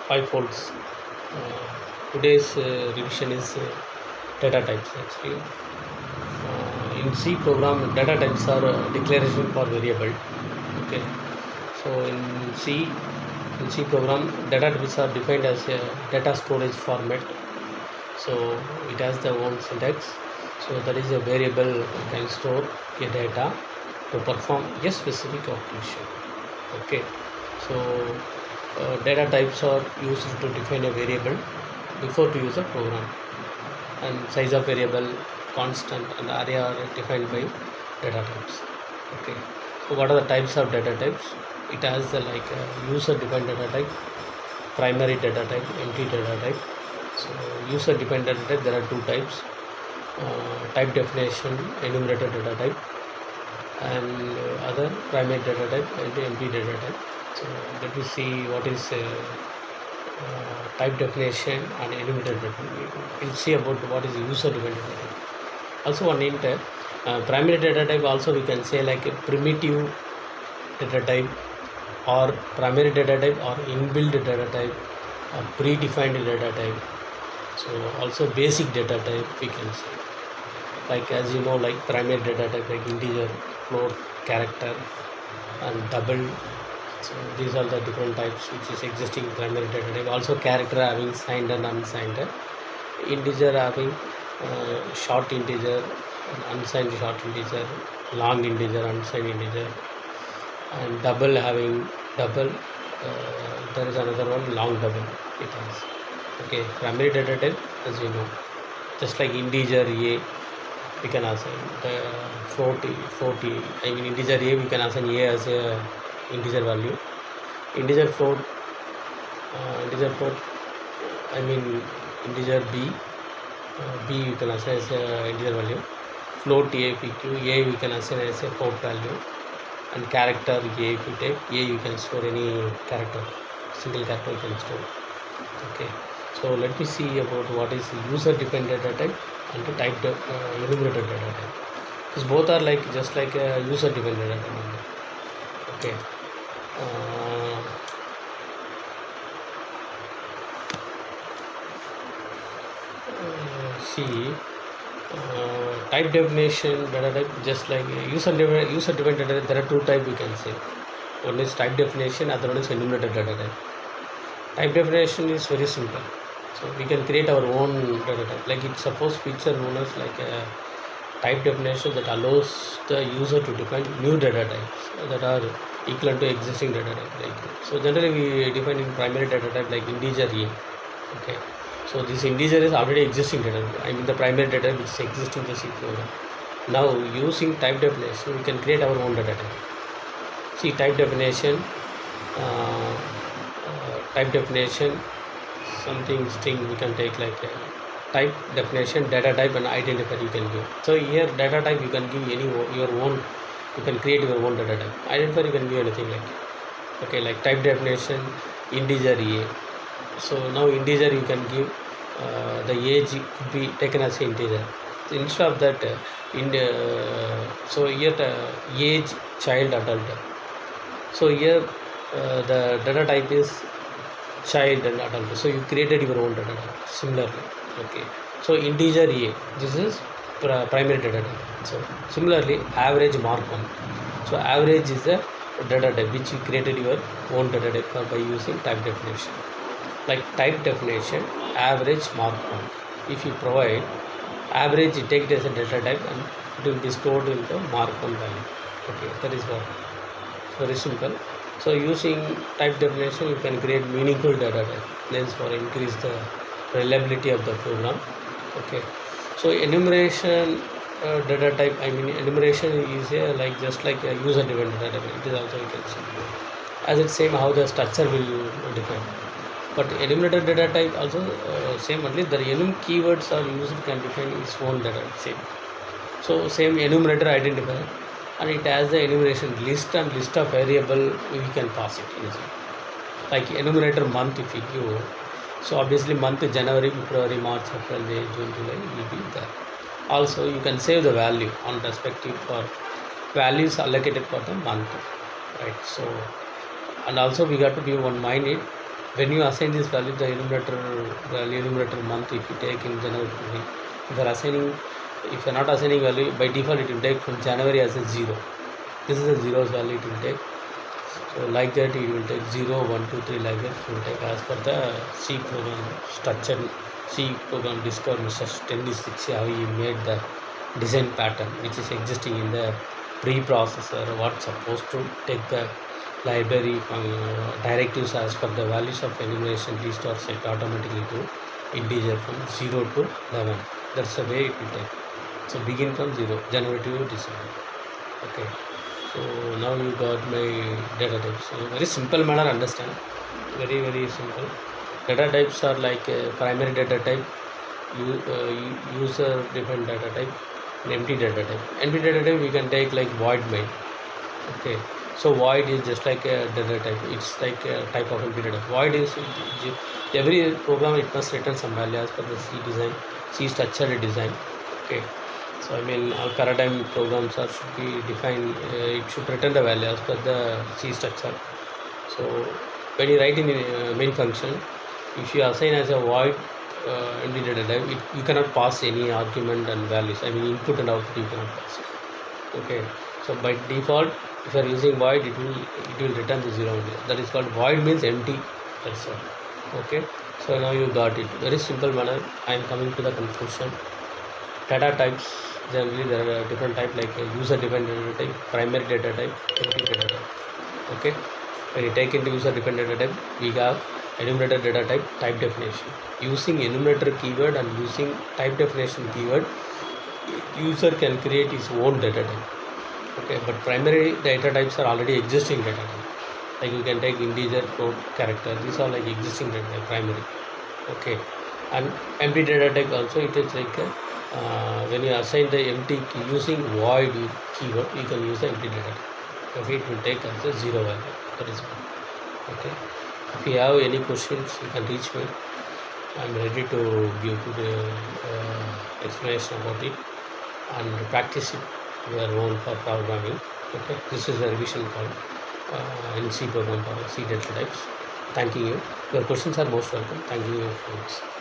five folds. Today's revision is data types actually. In C program, data types are declaration for variable. Okay, so in C program, data types are defined as a data storage format. So it has the own syntax. So that is a variable can store a data to perform a specific operation. Okay, so data types are used to define a variable before to use a program, and size of variable, constant, and array are defined by data types. Okay, so what are the types of data types? It has the user defined data type, primary data type, empty data type. So user defined data type, there are two types: type definition, enumerator data type, and other primary data type and empty data type. So let me see what is type definition and enumerator data type. We'll see about what is user defined data type. Also one hint, primary data type also we can say like a primitive data type, or primary data type, or inbuilt data type, or predefined data type. So also basic data type we can say, like as you know, like primary data type like integer, float, character, and double. So these are the different types which is existing primary data type. Also character having signed and unsigned, integer having short integer, unsigned short integer, long integer, unsigned integer, and double having double. There is another one, long double it has. Okay, primary data type, as you know, just like integer a, we can assign the 40 I mean integer a, we can assign a as a integer value. Integer float I mean integer b, b we can assign as a integer value. Float a, pq, a we can assign as a float value. And character a, if you take a, you can store any character, single character you can store. Okay, so let me see about what is user defined data type and the type enumerator data type, because both are like just like a user defined data type. Okay, see, type definition data type, just like user defined data type, there are two types we can say. One is type definition, other one is enumerator data type. Type definition is very simple. So we can create our own data type. Like it suppose feature known as like a type definition that allows the user to define new data types that are equivalent to existing data type. Like so, generally we define in primary data type like integer a. Okay, so this integer is already existing data type. I mean the primary data which is existing in the C program. Now using type definition, we can create our own data type. See, type definition. Type definition, something string we can take like type definition, data type, and identifier you can give. So here data type you can give any your own, you can create your own data type. Identifier you can give anything like. Okay, like type definition integer a. So now integer you can give the age could be taken as an integer. So instead of that so here age, child, adult. So here the data type is child and adult, so you created your own data type similarly. Okay, so integer a, this is primary data type. So similarly average mark 1, so average is a data type which you created your own data type by using type definition. Like type definition average mark 1, if you provide average, you take it as a data type and it will be stored into mark 1 value. Okay, that is what, very simple. So using type definition you can create meaningful data type, lens for increase the reliability of the program. Okay, so enumeration data type, I mean enumeration is like just like a user defined data type. It is also you can see as it's same how the structure will define. But enumerator data type also same only, the enum keywords are used can define its own data same. So same enumerator identifier, and it has the enumeration list and list of variable we can pass it easily. Like enumerator month if you give, so obviously month January, February, March, April, May, June, July will be there. Also you can save the value on respective for values allocated for the month, right? So and also we got to be one mind it, when you assign this value, the enumerator month, if you take in January, if you are assigning, if you are not assigning value, by default it will take from January as a 0. This is the zeros value it will take. So like that it will take 0, 1, 2, 3 like that it will take as per the C program structure, C program discover Mr. Stanley 6 how he made the design pattern which is existing in the preprocessor, what's supposed to take the library from directives as per the values of enumeration restore set automatically to integer from 0 to 11. That's the way it will take. So begin from 0, January to December. Okay. So now you got my data types. So very simple manner understand. Very simple. Data types are like primary data type, user defined data type, and empty data type. Empty data type we can take like void main. Okay. So void is just like a data type. It's like a type of empty data. Void is every program it must return some value as per the C design, C structured design. Okay. So I mean all paradigm programs are should be defined. It should return the value as per the C structure. So when you write in main function, if you assign as a void empty data type, you cannot pass any argument and values. I mean input and output you cannot pass. Okay. So by default, if you are using void, it will return the 0 only. That is called void means empty. That's all. Okay. So now you got it. Very simple manner. I am coming to the conclusion. Data types, generally there are different type like user defined data type, primary data type, empty data type. Okay. When you take into user defined data type, we have enumerator data type, type definition. Using enumerator keyword and using type definition keyword, user can create his own data type. Okay, but primary data types are already existing data type. Like you can take integer, float, character. These are like existing data type, primary. Okay, and empty data type also it is like when you assign the empty key using void keyword, you can use the empty data type. Okay, it will take as a 0 value. That is one. Okay. If you have any questions, you can reach me. I am ready to give you the explanation about it and practice it your own for programming. Okay, this is a revision called in C program for C data types. Thanking you. Your questions are most welcome. Thank you, friends.